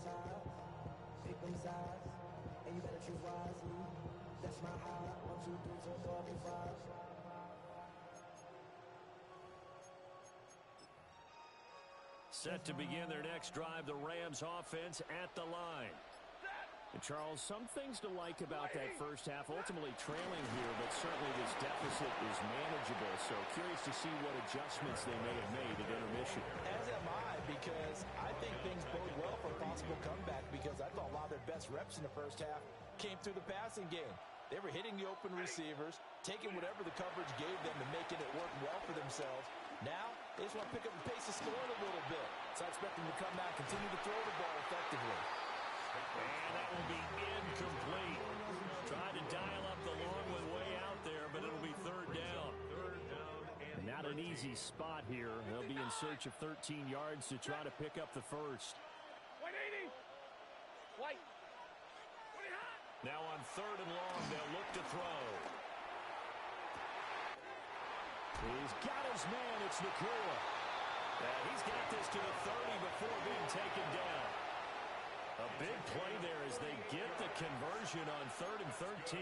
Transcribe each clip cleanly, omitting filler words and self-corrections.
size, pick them sides, and you better choose wisely. That's my high. 1, 2, 3, 4, 5. Set to begin their next drive, the Rams offense at the line. And Charles, some things to like about that first half, ultimately trailing here, but certainly this deficit is manageable. So curious to see what adjustments they may have made at intermission. As am I, because I think things bode well for a possible comeback, because I thought a lot of their best reps in the first half came through the passing game. They were hitting the open receivers, taking whatever the coverage gave them and making it work well for themselves. Now, they just want to pick up the pace of scoring a little bit. So I expect them to come out, continue to throw the ball effectively. And that will be incomplete. Tried to dial up the long one way out there, but it'll be third down. And not an easy spot here. They'll be in search of 13 yards to try to pick up the first. White 80. White. Now on third and long, they'll look to throw. He's got his man. It's Nakua. He's got this to the 30 before being taken down. A big play there as they get the conversion on 3rd and 13.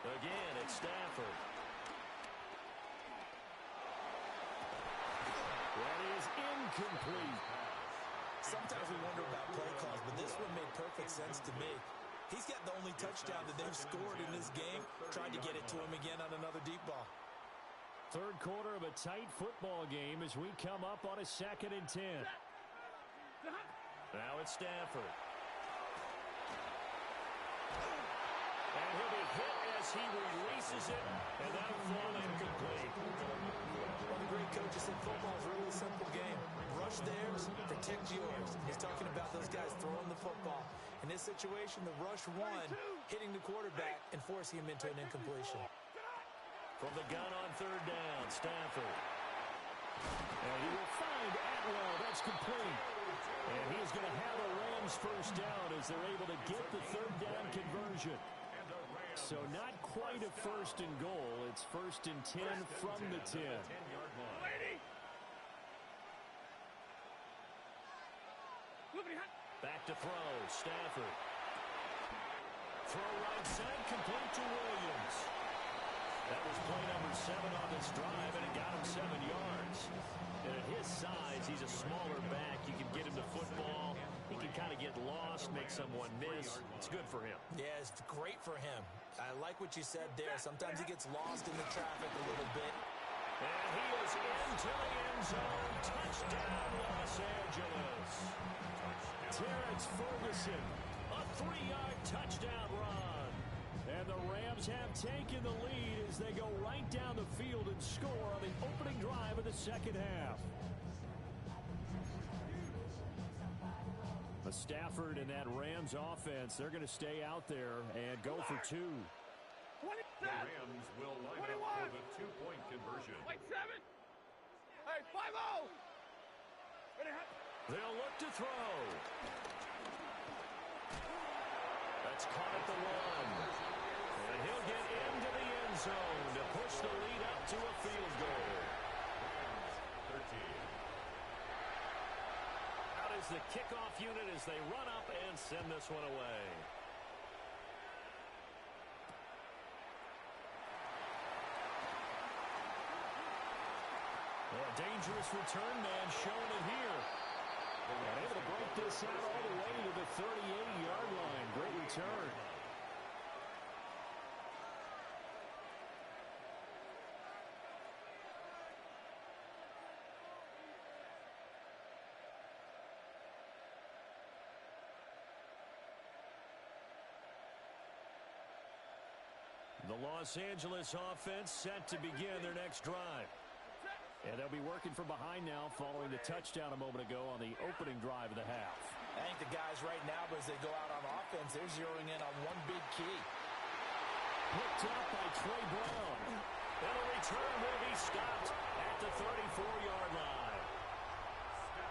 Again, it's Stafford. That is incomplete. Sometimes we wonder about play calls, but this one made perfect sense to me. He's got the only touchdown that they've scored in this game. Tried to get it to him again on another deep ball. Third quarter of a tight football game as we come up on a 2nd and 10. Now it's Stafford. And he'll be hit as he releases it, and that'll fall incomplete. One of the great coaches said football is a really simple game. Rush theirs, protect yours. He's talking about those guys throwing the football. In this situation, the rush one, hitting the quarterback and forcing him into an incompletion. From the gun on third down, Stafford. And he will find Atwell. That's complete. And he's going to have a Rams first down as they're able to get the third down conversion. So not quite a 1st and goal. It's 1st and 10 from the 10. Back to throw, Stafford. Throw right side, complete to Williams. That was play number 7 on this drive, and it got him 7 yards. And at his size, he's a smaller back. You can get him the football. He can kind of get lost, make someone miss. It's good for him. Yeah, it's great for him. I like what you said there. Sometimes he gets lost in the traffic a little bit. And he is into the end zone. Touchdown, Los Angeles. Terrence Ferguson, a 3-yard touchdown run. And the Rams have taken the lead as they go right down the field and score on the opening drive of the second half. But Stafford and that Rams offense, they're going to stay out there and go for 2. The Rams will line up for the 2-point conversion. White 7. Hey, 5-0. They'll look to throw. That's caught at the 1. And he'll get into the end zone to push the lead up to a field goal. 13. Out is the kickoff unit as they run up and send this one away. Well, a dangerous return man showing it here. And able to break this out all the way to the 38-yard line. Great return. The Los Angeles offense set to begin their next drive. And they'll be working from behind now following the touchdown a moment ago on the opening drive of the half. I think the guys right now, as they go out on offense, they're zeroing in on one big key. Picked up by Trey Brown. And a return will be stopped at the 34-yard line.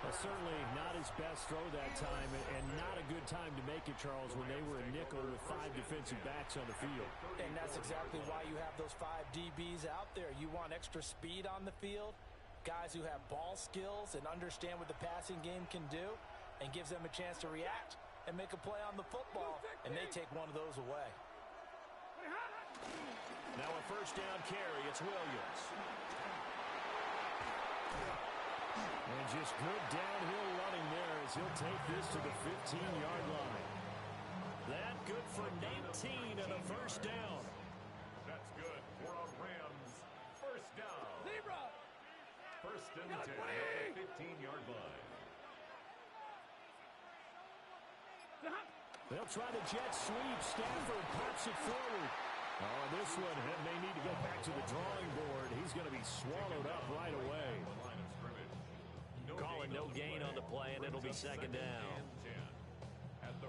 Well, certainly not his best throw that time, and not a good time to make it, Charles, when they were a nickel with 5 defensive backs on the field. And that's exactly why you have those 5 DBs out there. You want extra speed on the field. Guys who have ball skills and understand what the passing game can do, and gives them a chance to react and make a play on the football, and they take one of those away. Now a first down carry. It's Williams. And just good downhill running there as he'll take this to the 15-yard line. That good for 19 and a first down. That's good for a Rams first down. Zebra. First and 10 at the 15-yard line. They'll try the jet sweep. Stafford pops it forward. Oh, this one may need to go back to the drawing board. He's going to be swallowed up right away. Calling no gain on the play, and it'll be second down.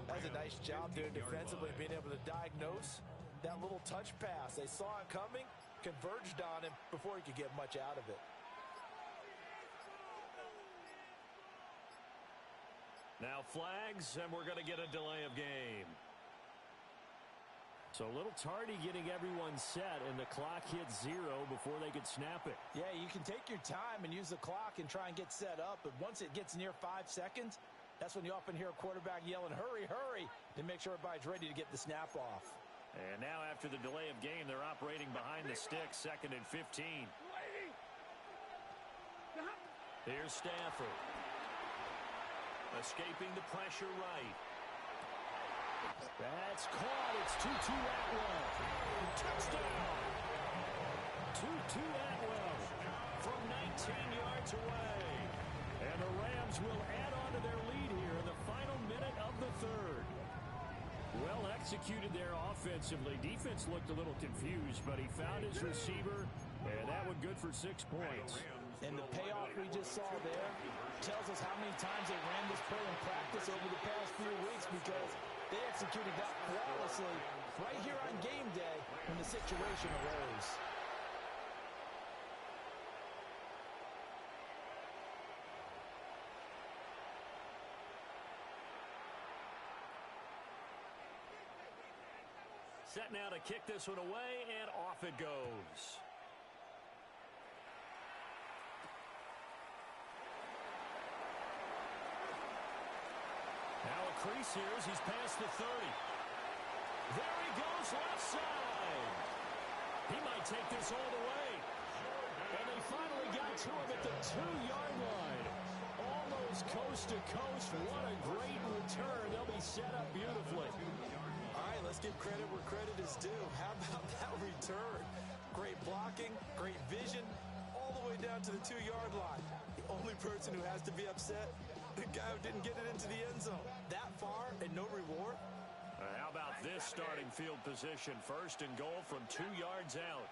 That's a nice job there defensively, being able to diagnose that little touch pass. They saw it coming, converged on him before he could get much out of it. Now flags, and we're going to get a delay of game. So a little tardy getting everyone set, and the clock hits 0 before they could snap it. Yeah, you can take your time and use the clock and try and get set up, but once it gets near 5 seconds, that's when you often hear a quarterback yelling, hurry, hurry, to make sure everybody's ready to get the snap off. And now after the delay of game, they're operating behind the sticks, 2nd and 15. Here's Stafford. Escaping the pressure right. That's caught. It's 2-2 Atwell. Touchdown. 2-2 Atwell from 19 yards away. And the Rams will add on to their lead here in the final minute of the third. Well executed there offensively. Defense looked a little confused, but he found his receiver, and that one good for 6 points. And the payoff we just saw there tells us how many times they ran this play in practice over the past few weeks, because they executed that flawlessly right here on game day when the situation arose. Set now to kick this one away, and off it goes. Now a crease here as he's past the 30. There he goes, left side. He might take this all the way. And they finally got to him at the 2-yard line. Almost coast to coast. What a great return. They'll be set up beautifully. All right, let's give credit where credit is due. How about that return? Great blocking, great vision, all the way down to the 2-yard line. The only person who has to be upset, the guy who didn't get it into the end zone. That far and no reward? How about this starting field position? First and goal from 2 yards out.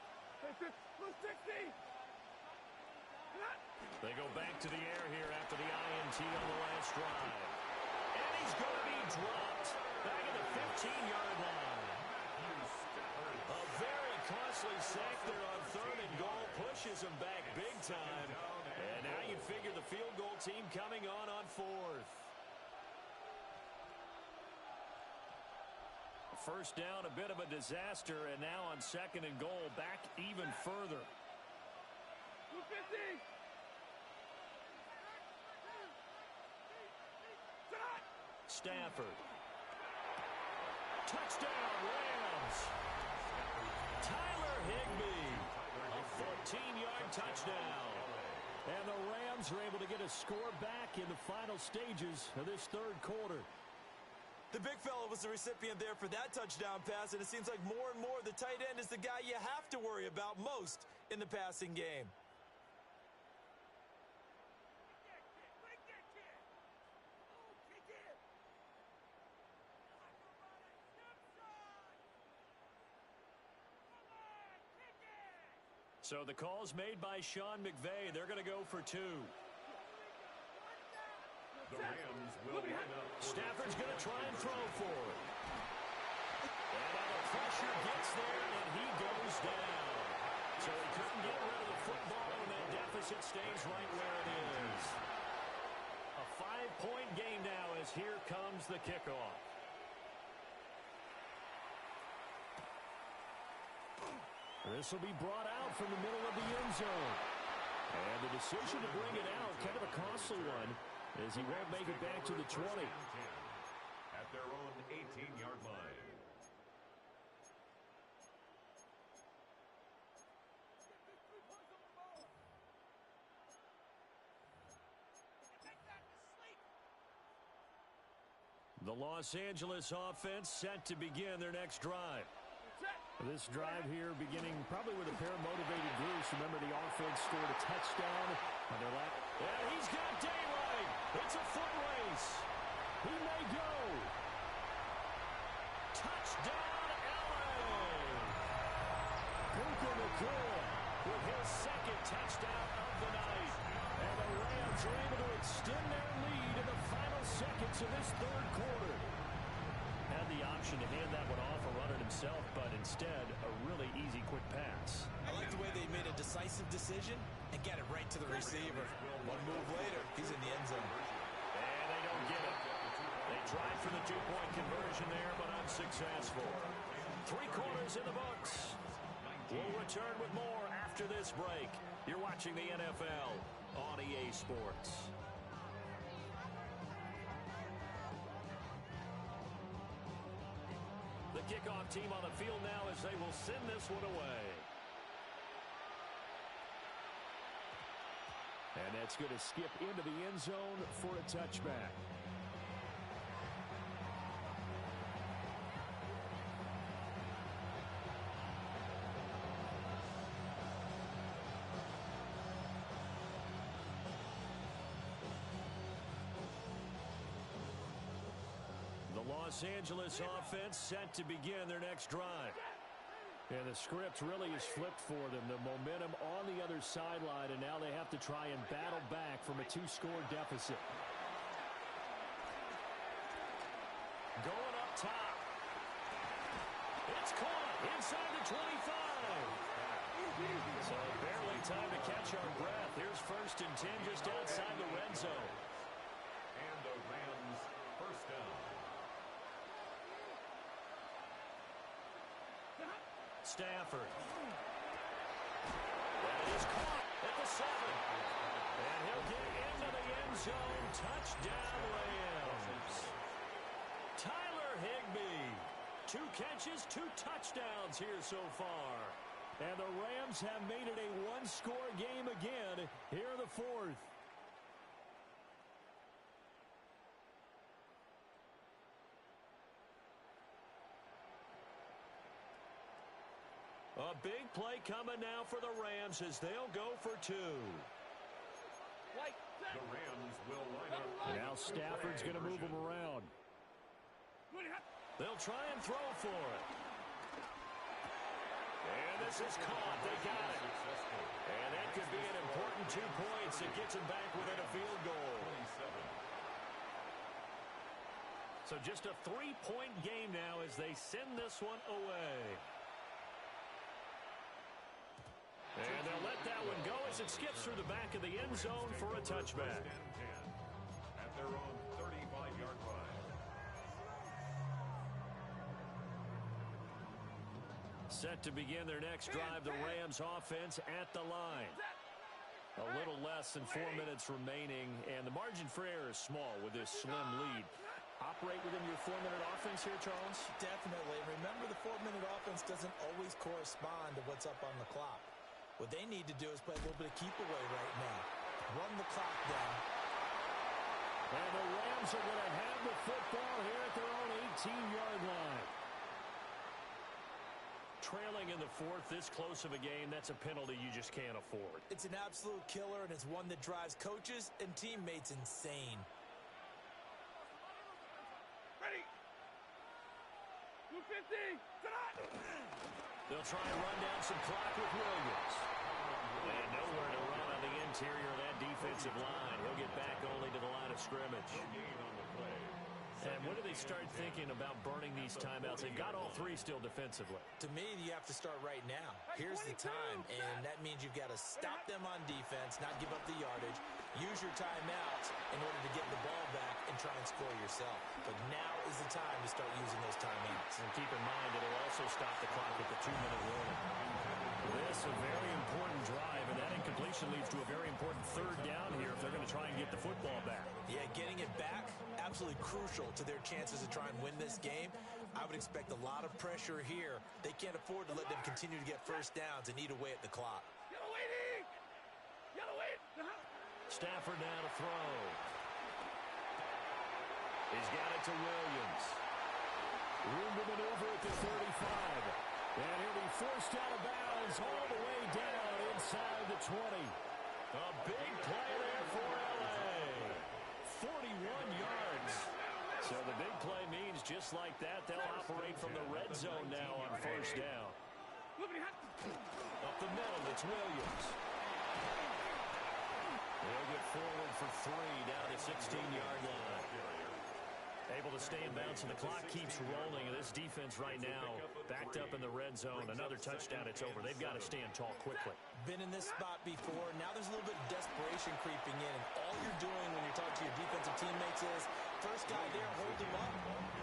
They go back to the air here after the INT on the last drive. And he's going to be dropped back at the 15-yard line. A very costly sack there on 3rd and goal. Pushes him back big time. And now you figure the field goal team coming on 4th. First down, a bit of a disaster, and now on 2nd and goal, back even further. Stafford. Touchdown, Rams. Tyler Higbee. A 14-yard touchdown. And the Rams are able to get a score back in the final stages of this 3rd quarter. The big fella was the recipient there for that touchdown pass, and it seems like more and more the tight end is the guy you have to worry about most in the passing game. So the call's made by Sean McVay. They're going to go for 2. The Rams will line up. Stafford's going to try and throw for it. And now the pressure gets there, and he goes down. So he couldn't get rid of the football, and that deficit stays right where it is. A 5-point game now as here comes the kickoff. This will be brought out from the middle of the end zone. And the decision to bring it out, kind of a costly one, as he won't make it back to the 20. At their own 18-yard line. The Los Angeles offense set to begin their next drive. This drive here beginning probably with a pair of motivated Bruce. Remember, the offense scored a touchdown on their last. Yeah, he's got daylight. It's a foot race. He may go. Touchdown, LA. Puka Nacua With his second touchdown of the night. and the Rams are able to extend their lead in the final seconds of this third quarter. Had the option to hand that one off or run it himself, but instead, a really easy quick pass. I like the way they made a decisive decision and get it right to the receiver. One move later, he's in the end zone. And they don't get it. They tried for the two-point conversion there, but unsuccessful. 3 quarters in the books. We'll return with more after this break. You're watching the NFL on EA Sports. The kickoff team on the field now as they will send this one away. And that's going to skip into the end zone for a touchback. Los Angeles offense set to begin their next drive. And the script really is flipped for them. The momentum on the other sideline, and now they have to try and battle back from a 2-score deficit. Going up top. It's caught inside the 25. So barely time to catch our breath. Here's 1st and 10 just outside the red zone. And the Rams first down. Stafford. That is caught at the 7. And he'll get into the end zone. Touchdown, Rams. Tyler Higbee. 2 catches, 2 touchdowns here so far. And the Rams have made it a 1-score game again here in the 4th. A big play coming now for the Rams as they'll go for 2. The Rams will line up. Now Stafford's going to move him around. They'll try and throw for it. And this is caught. They got it. And that could be an important 2 points. It gets them back within a field goal. So just a 3-point game now as they send this one away. And they'll let that one go as it skips through the back of the end zone for a touchback. At their own 35-yard line. Set to begin their next drive, the Rams offense at the line. A little less than 4 minutes remaining, and the margin for error is small with this slim lead. Operate within your 4-minute offense here, Charles? Definitely. Remember, the 4-minute offense doesn't always correspond to what's up on the clock. What they need to do is play a little bit of keep away right now. Run the clock down. And the Rams are going to have the football here at their own 18-yard line. Trailing in the 4th, this close of a game, that's a penalty you just can't afford. It's an absolute killer, and it's one that drives coaches and teammates insane. Ready. 250. They'll try and run down some clock with Williams. And nowhere to run on the interior of that defensive line. He'll get back only to the line of scrimmage. And when do they start thinking about burning these timeouts? They've got all 3 still defensively. To me, you have to start right now. Here's the time, and that means you've got to stop them on defense, not give up the yardage, use your timeouts in order to get the ball back and try and score yourself. But now is the time to start using those timeouts. And keep in mind, it'll also stop the clock at the 2-minute warning. This a very important drive, and that incompletion leads to a very important 3rd absolutely crucial to their chances to try and win this game. I would expect a lot of pressure here. They can't afford to let them continue to get first downs and eat away at the clock. Stafford now to throw. He's got it to Williams. Room to maneuver at the 35. And he'll be forced out of bounds all the way down inside the 20. A big play there for L.A. 41 yards. So the big play means just like that, they'll operate from the red zone now on first down. Up the middle, it's Williams. They'll get forward for 3 down at 16-yard line. Able to stay in bounds, and the clock keeps rolling. And this defense right now backed up in the red zone. Another touchdown, it's over. They've got to stand tall quickly. Been in this spot before. Now there's a little bit of desperation creeping in. And all you're doing when you're talking to your defensive teammates is, first guy there, hold him up.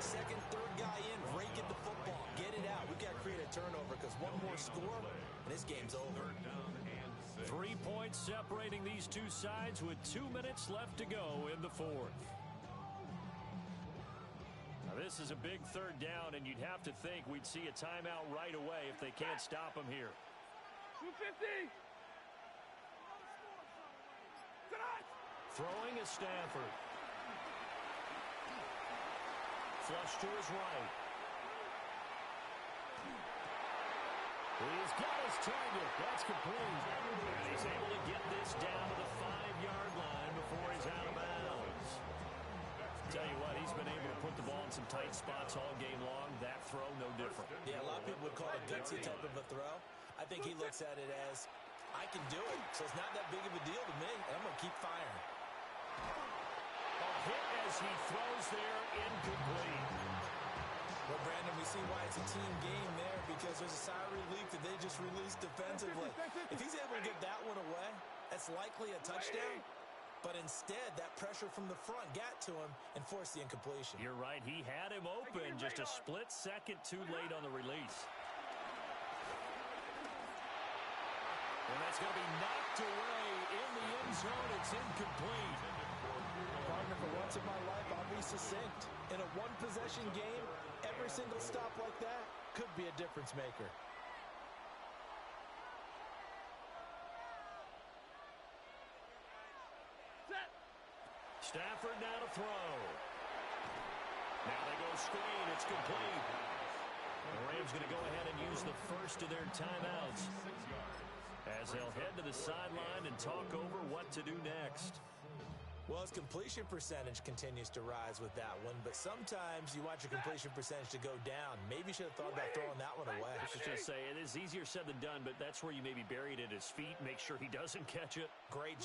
Second, third guy in, rake at the football. Get it out. We've got to create a turnover because one more score, and this game's over. 3 points separating these two sides with 2 minutes left to go in the fourth. Now this is a big third down, and you'd have to think we'd see a timeout right away if they can't stop them here. 250. Throwing is Stafford. Flush to his right. He's got his target. That's complete. And he's able to get this down to the 5-yard line before he's out of bounds. Tell you what, he's been able to put the ball in some tight spots all game long. That throw, no different. Yeah, a lot of people would call it a gutsy type of a throw. I think he looks at it as, I can do it, so it's not that big of a deal to me, and I'm going to keep firing. A hit as he throws there, incomplete. Well, Brandon, we see why it's a team game there, because there's a sigh of relief that they just released defensively. If he's able to get that one away, that's likely a touchdown. But instead, that pressure from the front got to him and forced the incompletion. You're right. He had him open, just a split second too late on the release. And that's going to be knocked away in the end zone. It's incomplete. Partner, for once in my life, I'll be succinct. In a one-possession game, every single stop like that could be a difference maker. Stafford now to throw. Now they go screen. It's complete. The Rams going to go ahead and use the first of their timeouts as they'll head to the sideline and talk over what to do next. Well, his completion percentage continues to rise with that one, but sometimes you want your completion percentage to go down. Maybe you should have thought about throwing that one away. I should just say, it is easier said than done, but that's where you maybe buried at his feet. Make sure he doesn't catch it. Great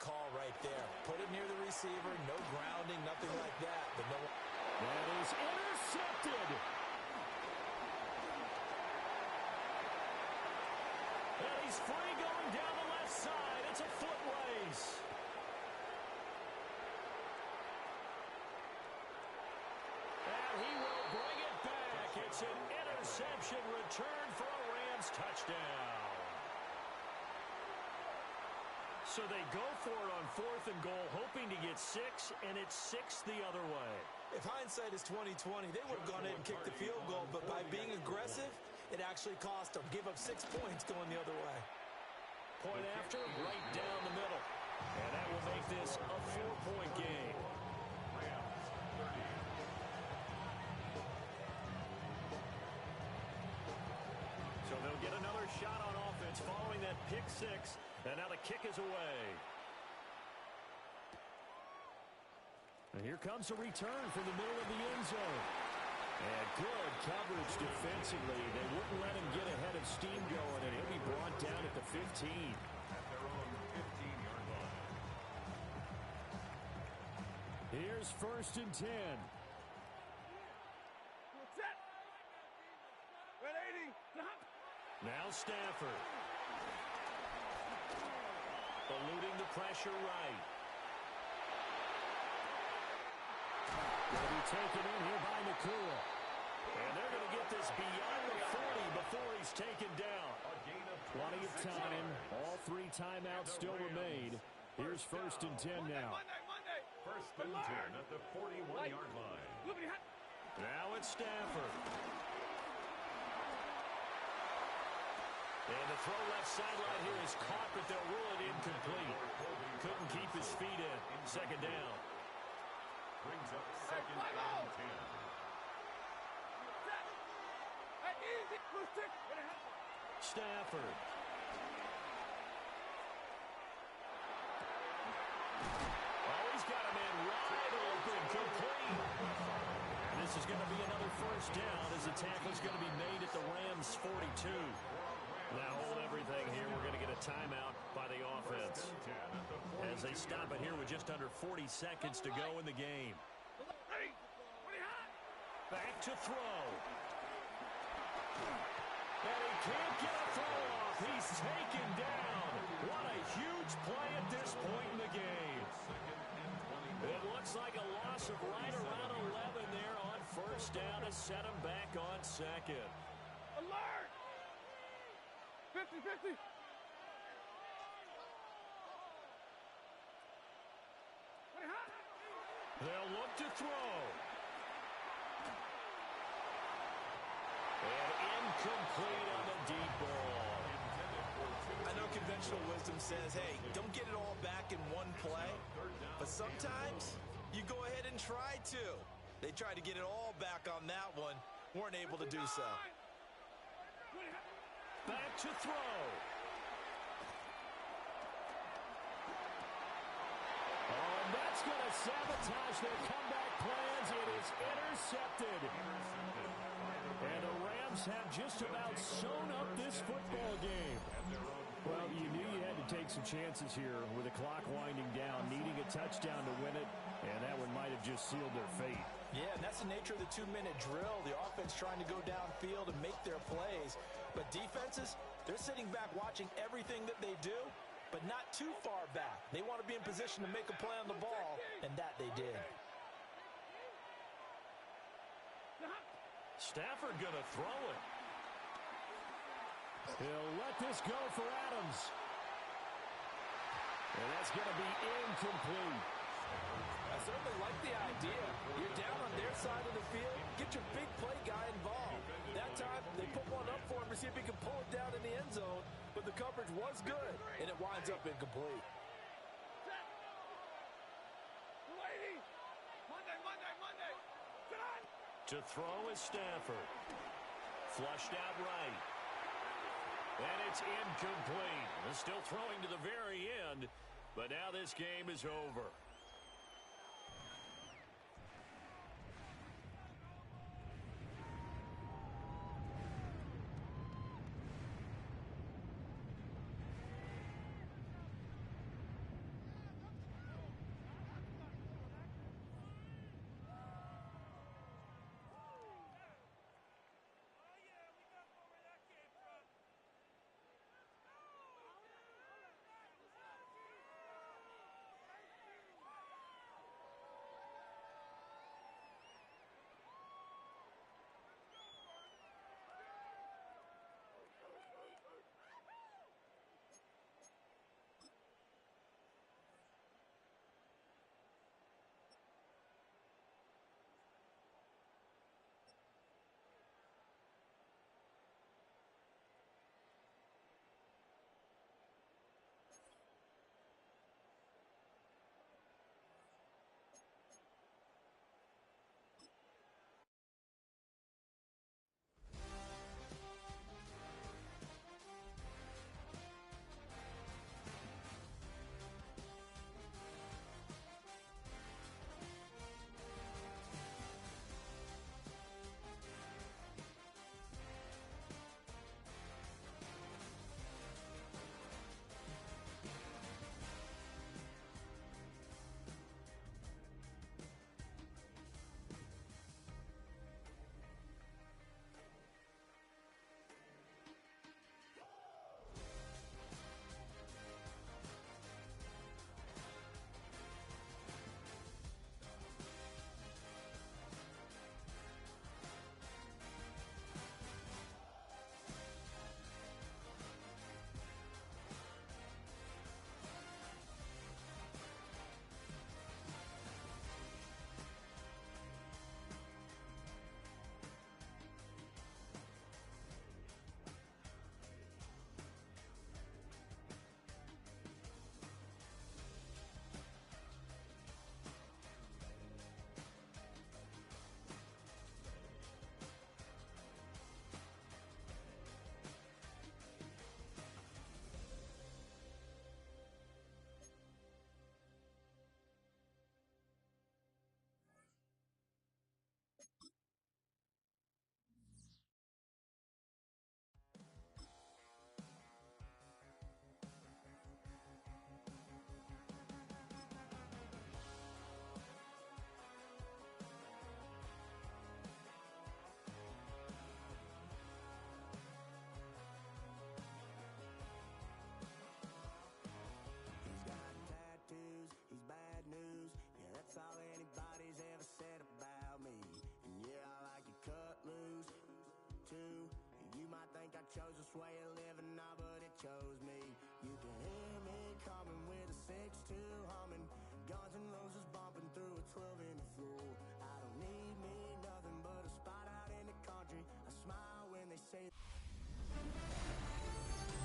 call right there. Put it near the receiver, no grounding, nothing like that. But no. That is intercepted. And he's free going down the left side. It's a foot race. He will bring it back. It's an interception return for a Rams touchdown. So they go for it on 4th and goal, hoping to get 6, and it's 6 the other way. If hindsight is 20/20, they would have gone in and kicked the field goal, but by being aggressive, it actually cost them. Give up 6 points going the other way. Point after, right down the middle. And that will make this a 4-point game. So they'll get another shot on offense following that pick 6, and now the kick is away. And here comes a return from the middle of the end zone. And good coverage defensively. They wouldn't let him get ahead of steam going, and he'll be brought down at the 15. At their own 15-yard line. Here's 1st and 10. Set. 180. Now Stafford. Eluding the pressure right. Will be taken in here by Nakua. And they're going to get this beyond the 40 before he's taken down. Plenty of time. All 3 timeouts still remain. Here's 1st and 10 now. First and 10 at the 41-yard line. Now it's Stafford. And the throw left sideline here is caught, but they'll rule it incomplete. Couldn't keep his feet in. Second down. Brings up second and 10. Stafford. Oh, he's got a man wide open, complete. And this is going to be another first down as the tackle is going to be made at the Rams' 42. Now hold everything here. We're going to get a timeout by the offense as they stop it here with just under 40 seconds to go in the game. Back to throw. And he can't get a throw off. He's taken down. What a huge play at this point in the game. It looks like a loss of right around 11 there on first down to set him back on second. Alert! 50-50. They'll look to throw. And incomplete on the deep ball. I know conventional wisdom says, hey, don't get it all back in one play. But sometimes you go ahead and try to. They tried to get it all back on that one. Weren't able to do so. Back to throw. Oh, and that's going to sabotage their comeback plans. It is intercepted. And the Rams have just about sewn up this football game. Well, you knew you had to take some chances here with the clock winding down, needing a touchdown to win it, and that one might have just sealed their fate. Yeah, and that's the nature of the 2-minute drill. The offense trying to go downfield and make their plays. But defenses, they're sitting back watching everything that they do, but not too far back. They want to be in position to make a play on the ball, and that they did. Stafford going to throw it. He'll let this go for Adams. And that's going to be incomplete. I certainly like the idea. You're down on their side of the field. Get your big play guy involved. That time, they put one up for him to see if he can pull it down in the end zone. But the coverage was good, and it winds up incomplete. To throw is Stafford. Flushed out right. And it's incomplete. They're still throwing to the very end, but now this game is over.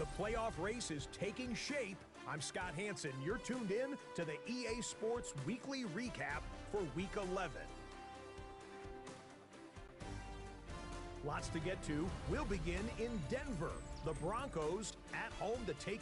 The playoff race is taking shape. I'm Scott Hansen. You're tuned in to the EA Sports Weekly Recap for Week 11. Lots to get to. We'll begin in Denver. The Broncos at home to take